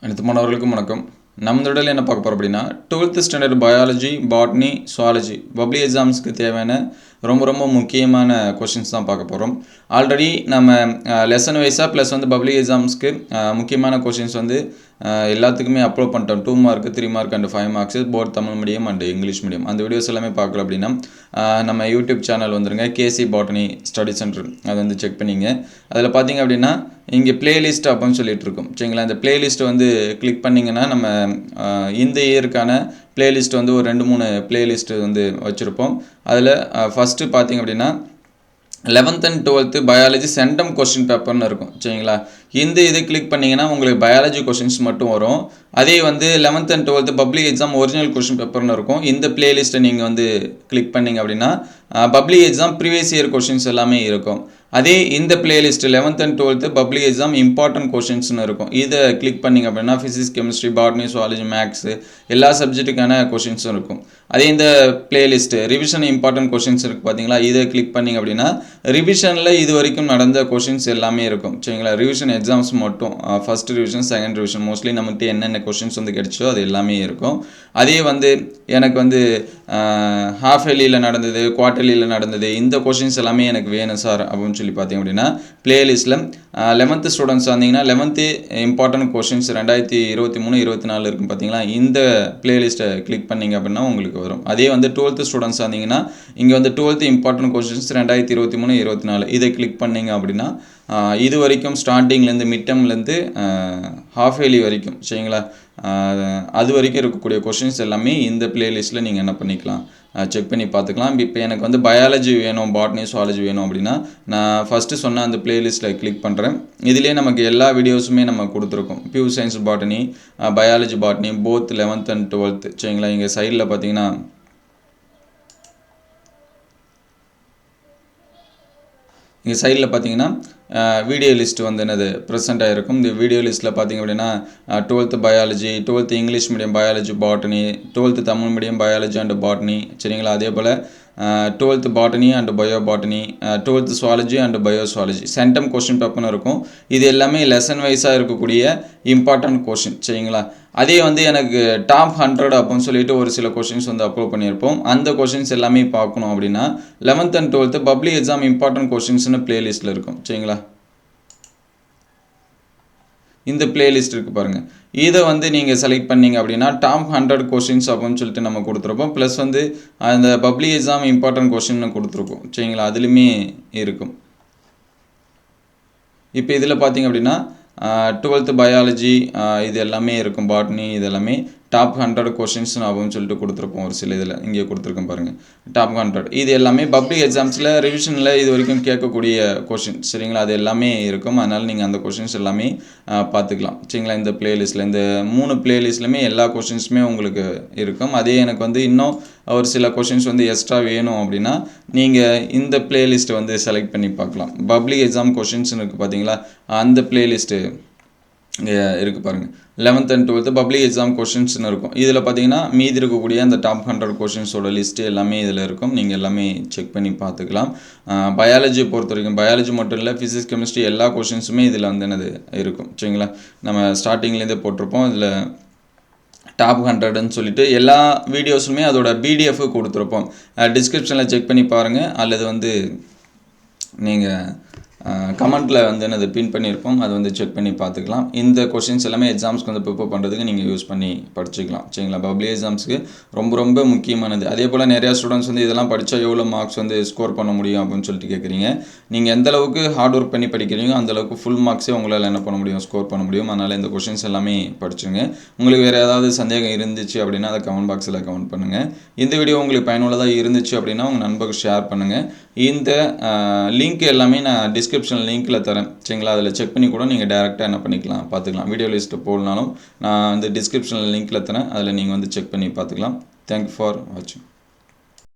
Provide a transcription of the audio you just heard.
அனைத்து மாணவர்களுக்கும் வணக்கம். நம்ம தொடரில் என்ன பார்க்க போகிறோம் அப்படின்னா 12th standard biology, botany, zoology public எக்ஸாம்ஸ்க்கு தேவையான ரொம்ப முக்கியமான கொஷின்ஸ் தான் பார்க்க போகிறோம். ஆல்ரெடி நம்ம லெசன் வைஸாக ப்ளஸ் வந்து பப்ளிக் எக்ஸாம்ஸ்க்கு முக்கியமான கொஷின்ஸ் வந்து எல்லாத்துக்குமே அப்லோட் பண்ணிட்டோம். 2 mark 3 mark and 5 marks both Tamil medium and English medium. அந்த வீடியோஸ் எல்லாமே பார்க்கல அப்படின்னா நம்ம யூடியூப் சேனல் வந்துருங்க, கேசி பாட்னி ஸ்டடி சென்டர், அதை வந்து செக் பண்ணிங்க. அதில் பார்த்தீங்க அப்படின்னா இங்கே பிளேலிஸ்ட் அப்படின்னு சொல்லிட்டு இருக்கும். சரிங்களா, இந்த பிளேலிஸ்ட்டை வந்து கிளிக் பண்ணிங்கன்னா நம்ம இந்த இயருக்கான பிளேலிஸ்ட் வந்து ஒரு 2-3 பிளேலிஸ்ட்டு வந்து வச்சுருப்போம். அதில் ஃபஸ்ட்டு பார்த்தீங்க அப்படின்னா 11th and 12th biology centum question பேப்பர்னு இருக்கும். சரிங்களா, இந்த இதை கிளிக் பண்ணிங்கன்னா உங்களுக்கு பயாலஜி கொஷின்ஸ் மட்டும் வரும். அதே வந்து 11th and 12th public exam original question பேப்பர்னு இருக்கும். இந்த பிளேலிஸ்ட்டை நீங்கள் வந்து கிளிக் பண்ணிங்க அப்படின்னா public exam previous year questions எல்லாமே இருக்கும். அதே இந்த playlist 11th and 12th public exam important கொஷின்ஸ்னு இருக்கும். இதை கிளிக் பண்ணிங்க அப்படின்னா physics, chemistry, botany, zoology, maths எல்லா சப்ஜெக்ட்டுக்கான கொஷின்ஸும் இருக்கும். அதே இந்த பிளேலிஸ்ட்டு ரிவிஷன் இம்பார்ட்டன்ட் கொஷின்ஸ் இருக்குது பார்த்தீங்களா, இதை கிளிக் பண்ணிங்க அப்படின்னா ரிவிஷனில் இது வரைக்கும் நடந்த கொஷின்ஸ் எல்லாமே இருக்கும். சரிங்களா, ரிவிஷன் எக்ஸாம்ஸ் மட்டும் first revision, second revision mostly நம்மகிட்ட என்னென்ன கொஷின்ஸ் வந்து கிடைச்சோ அது எல்லாமே இருக்கும். அதே வந்து எனக்கு வந்து ஹாஃப் இயர்லியில் நடந்தது, குவார்டர்லியில் நடந்தது, இந்த கொஷின்ஸ் எல்லாமே எனக்கு வேணும் சார் அப்படின்னு சொல்லி பார்த்தீங்க அப்படின்னா பிளேலிஸ்ட்டில் 11th ஸ்டூடெண்ட்ஸ் வந்தீங்கன்னா 11th இம்பார்ட்டன்ட் கொஷின்ஸ் 2023-24 இருக்கும் பார்த்தீங்களா, இந்த பிளேலிஸ்ட்டை கிளிக் பண்ணிங்க அப்படின்னா உங்களுக்கு வரும். அதே வந்து 12th ஸ்டூடெண்ட்ஸ் வந்தீங்கன்னா இங்கே வந்து 12th இம்பார்ட்டன்ட் கொஷின்ஸ் 2023-24 இதை கிளிக் பண்ணிங்க அப்படின்னா இது வரைக்கும் ஸ்டார்டிங்லேருந்து மிட் டேர்ம்லேருந்து ஹாஃப் இயர்லி வரைக்கும், சரிங்களா, அது வரைக்கும் இருக்கக்கூடிய கொஷின்ஸ் எல்லாமே இந்த பிளேலிஸ்ட்டில் நீங்கள் என்ன பண்ணிக்கலாம், செக் பண்ணி பார்த்துக்கலாம். இப்போ எனக்கு வந்து பயாலஜி வேணும், பாட்னி, சுவாலஜி வேணும் அப்படின்னா நான் ஃபஸ்ட்டு சொன்ன அந்த பிளேலிஸ்ட்டில் கிளிக் பண்ணுறேன். இதிலே நமக்கு எல்லா வீடியோஸுமே நம்ம கொடுத்துருக்கோம். Pure science botany, biology botany both 11th and 12th. சரிங்களா, இங்கே சைடில் பார்த்தீங்கன்னா இங்கே சைடில் பார்த்தீங்கன்னா வீடியோ லிஸ்ட் வந்து என்னது ப்ரெசென்ட் ஆகிருக்கும். இந்த வீடியோ லிஸ்ட்டில் பார்த்திங்க அப்படின்னா 12th biology, 12th English medium biology botany, 12th Tamil medium biology and botany, சரிங்களா, அதே போல் 12th botany and bio botany, 12th zoology and bio zoology centum question பேப்பர்னு இருக்கும். இது எல்லாமே லெசன் வைஸாக இருக்கக்கூடிய இம்பார்ட்டன்ட் கொஷின். சரிங்களா, அதே வந்து எனக்கு டாப் 100 அப்படின்னு சொல்லிட்டு ஒரு சில கொஷின்ஸ் வந்து அப்லோட் பண்ணியிருப்போம். அந்த கொஷின்ஸ் எல்லாமே பார்க்கணும் அப்படின்னா 11th and 12th public exam important கொஷின்ஸ்னு பிளேலிஸ்ட்டில் இருக்கும். சரிங்களா, இந்த பிளேலிஸ்ட் இருக்குது பாருங்கள், இதை வந்து நீங்கள் செலக்ட் பண்ணிங்க அப்படின்னா டாப் 100 கொஷின்ஸ் அப்படின்னு சொல்லிட்டு நம்ம கொடுத்துருப்போம். ப்ளஸ் வந்து அந்த பப்ளிக் எக்ஸாம் இம்பார்ட்டன்ட் கொஷின்னு கொடுத்துருப்போம். சரிங்களா, அதுலேயுமே இருக்கும். இப்போ இதில் பார்த்தீங்க அப்படின்னா 12th பயாலஜி இது எல்லாமே இருக்கும், பாட்னி இது எல்லாமே டாப் 100 கொஷின்ஸ் அப்படின்னு சொல்லிட்டு கொடுத்துருப்போம். ஒரு சில இதில் இங்கே கொடுத்துருக்கோம் பாருங்கள், டாப் 100 இது எல்லாமே பப்ளிக் எக்ஸாம்ஸில் ரிவிஷனில் இது வரைக்கும் கேட்கக்கூடிய கொஷின். சரிங்களா, அது எல்லாமே இருக்கும். அதனால் நீங்கள் அந்த கொஷின்ஸ் எல்லாமே பார்த்துக்கலாம். சரிங்களா, இந்த பிளேலிஸ்ட்டில் இந்த 3 பிளேலிஸ்ட்லையுமே எல்லா கொஷின்ஸுமே உங்களுக்கு இருக்கும். அதே எனக்கு வந்து இன்னும் ஒரு சில கொஷின்ஸ் வந்து எக்ஸ்ட்ரா வேணும் அப்படின்னா நீங்கள் இந்த பிளேலிஸ்ட்டை வந்து செலக்ட் பண்ணி பார்க்கலாம். பப்ளிக் எக்ஸாம் கொஷின்ஸ்னு இருக்குது பார்த்தீங்களா, அந்த பிளேலிஸ்ட்டு இங்கே இருக்குது பாருங்கள், 11th and 12th public exam கொஷின்ஸ்னு இருக்கும். இதில் பார்த்தீங்கன்னா மீதி இருக்கக்கூடிய அந்த டாப் 100 கொஷின்ஸோட லிஸ்ட்டு எல்லாமே இதில் இருக்கும். நீங்கள் எல்லாமே செக் பண்ணி பார்த்துக்கலாம். பயாலஜியை பொறுத்த வரைக்கும் பயாலஜி மட்டும் இல்லை, ஃபிசிக்ஸ், கெமிஸ்ட்ரி எல்லா கொஷின்ஸுமே இதில் வந்து என்னது இருக்கும். சரிங்களா, நம்ம ஸ்டார்டிங்லேருந்தே போட்டிருப்போம். இதில் டாப் 100ன்னு சொல்லிட்டு எல்லா வீடியோஸுமே அதோட பிடிஎஃப் கொடுத்துருப்போம். டிஸ்கிரிப்ஷனில் செக் பண்ணி பாருங்கள், அல்லது வந்து நீங்கள் கமெண்ட்டில் வந்து என்னது பின் பண்ணியிருப்போம், அது வந்து செக் பண்ணி பார்த்துக்கலாம். இந்த கொஷின்ஸ் எல்லாமே எக்ஸாம்ஸ்க்கு வந்து ப்ரிப்பேர் பண்ணுறதுக்கு நீங்கள் யூஸ் பண்ணி படிச்சுக்கலாம். சரிங்களா, பப்ளிக் எக்ஸாம்ஸ்க்கு ரொம்ப முக்கியமானது. அதே போல் நிறையா ஸ்டூடெண்ட்ஸ் வந்து இதெல்லாம் படித்தா எவ்வளோ மார்க்ஸ் வந்து ஸ்கோர் பண்ண முடியும் அப்படின்னு சொல்லிட்டு கேட்குறீங்க. நீங்கள் எந்த அளவுக்கு ஹார்ட் ஒர்க் பண்ணி படிக்கிறீங்க அந்தளவுக்கு ஃபுல் மார்க்ஸே உங்களால் என்ன பண்ண முடியும், ஸ்கோர் பண்ண முடியும். அதனால் இந்த கொஷின்ஸ் எல்லாமே படிச்சுங்க. உங்களுக்கு வேறு ஏதாவது சந்தேகம் இருந்துச்சு அப்படின்னா அதை கமெண்ட் பாக்ஸில் கமெண்ட் பண்ணுங்கள். இந்த வீடியோ உங்களுக்கு பயனுள்ளதாக இருந்துச்சு அப்படின்னா உங்கள் நண்பருக்கு ஷேர் பண்ணுங்கள். இந்த லிங்க் எல்லாமே நான் டிஸ்கிரிப்ஷன் லிங்க்கில் தரேன். சரிங்களா, அதில் செக் பண்ணி கூட நீங்கள் டேரெக்டாக என்ன பண்ணிக்கலாம், பார்த்துக்கலாம். வீடியோ லிஸ்ட்டு போடனாலும் நான் இந்த டிஸ்கிரிப்ஷனில் லிங்க்கில் தரேன், அதில் நீங்கள் வந்து செக் பண்ணி பார்த்துக்கலாம். தேங்க்யூ ஃபார் வாட்சிங்.